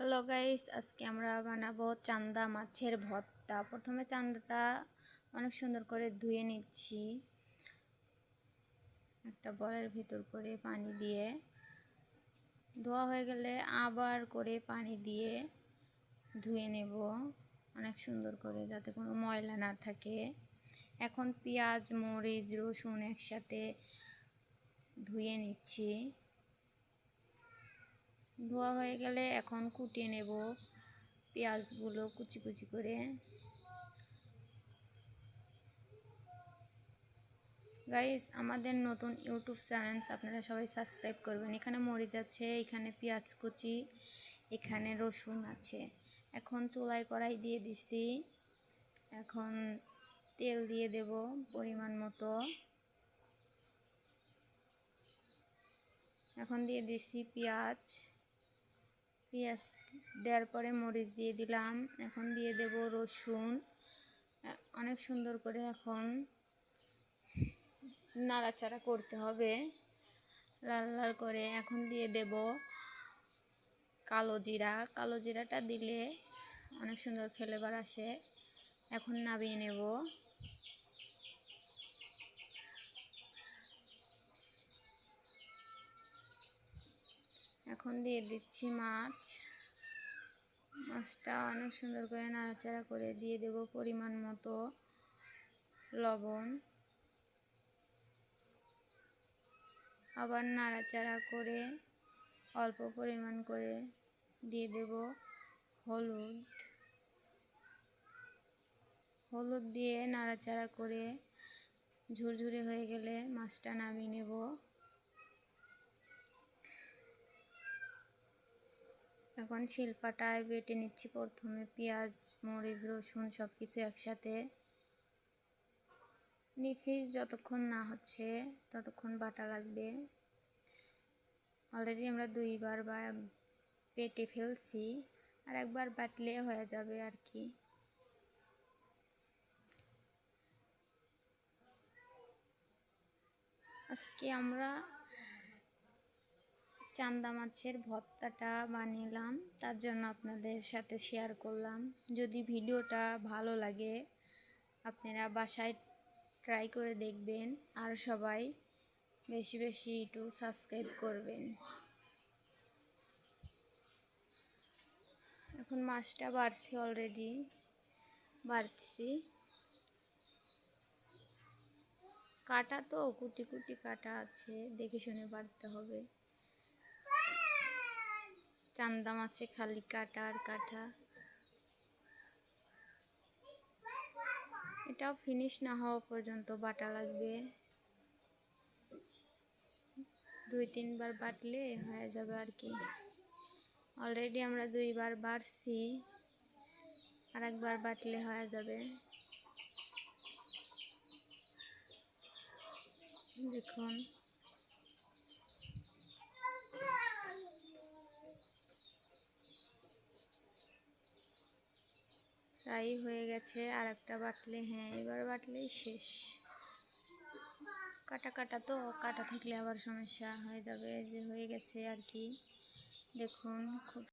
Hello guys, আজকে আমরা বানাবো চান্দা মাছের ভর্তা। প্রথমে চান্দাটা অনেক সুন্দর করে ধুয়ে নিচ্ছি একটা বলের ভিতর করে পানি দিয়ে। ধোয়া হয়ে গেলে আবার করে পানি দিয়ে ধুয়ে নেব অনেক সুন্দর করে, যাতে কোনো ময়লা না থাকে। এখন পেঁয়াজ, মরিচ, রসুন একসাথে ধুয়ে নিচ্ছি। ধোয়া হয়ে গেলে এখন কুটিয়ে নেব পেঁয়াজগুলো কুচি কুচি করে। গাইস, আমাদের নতুন ইউটিউব চ্যানেল, আপনারা সবাই সাবস্ক্রাইব করবেন। এখানে মরিচ আছে, এখানে পেঁয়াজ কুচি, এখানে রসুন আছে। এখন চুলায় কড়াই দিয়ে দিচ্ছি। এখন তেল দিয়ে দেব পরিমাণ মতো। এখন দিয়ে দিচ্ছি পেঁয়াজ দেওয়ার পরে মরিচ দিয়ে দিলাম। এখন দিয়ে দেব রসুন। অনেক সুন্দর করে এখন নাড়াচাড়া করতে হবে লাল লাল করে। এখন দিয়ে দেব কালো জিরা। কালো জিরাটা দিলে অনেক সুন্দর ফ্লেভার আসে। এখন নামিয়ে নেব। এখন দিয়ে দিচ্ছি মাছটা অনেক সুন্দর করে নাড়াচাড়া করে দিয়ে দেব পরিমাণ মতো লবণ। আবার নাড়াচাড়া করে অল্প পরিমাণ করে দিয়ে দেব হলুদ দিয়ে নাড়াচাড়া করে ঝুরঝুরে হয়ে গেলে মাছটা নামিয়ে নেব। এখন শিলপাটায় বেটে নিচ্ছি। প্রথমে পেঁয়াজ, মরিচ, রসুন সব কিছু একসাথে নিফিস যতক্ষণ না হচ্ছে ততক্ষণ বাটা লাগবে। অলরেডি আমরা দুইবার বেটে ফেলছি, আর একবার বাটলে হয়ে যাবে আর কি। আজকে আমরা চান্দা মাছের ভর্তাটা বানালাম, তার জন্য আপনাদের সাথে শেয়ার করলাম। যদি ভিডিওটা ভালো লাগে আপনারা বাসায় ট্রাই করে দেখবেন, আর সবাই বেশি বেশি একটু সাবস্ক্রাইব করবেন। এখন মাছটা বাড়ছি, অলরেডি বাড়ছি। কাটা তো কুটি কুটি কাটা আছে, দেখে শুনে বাড়তে হবে। চান্দা মাছে খালি কাটা আর কাটা। এটাও ফিনিশ না হওয়া পর্যন্ত বাটা লাগবে। 2-3 বার বাটলে হয়ে যাবে আর কি। অলরেডি আমরা 2 বার বাটছি, আর একবার বাটলে হয়ে যাবে। দেখুন প্রায় হয়ে গেছে। আর একটা বাটলে, হ্যাঁ এবার বাটলেই শেষ। কাটা কাটা তো, কাটা থাকলে আবার সমস্যা হয়ে যাবে। যে হয়ে গেছে আর কি। দেখুন খুব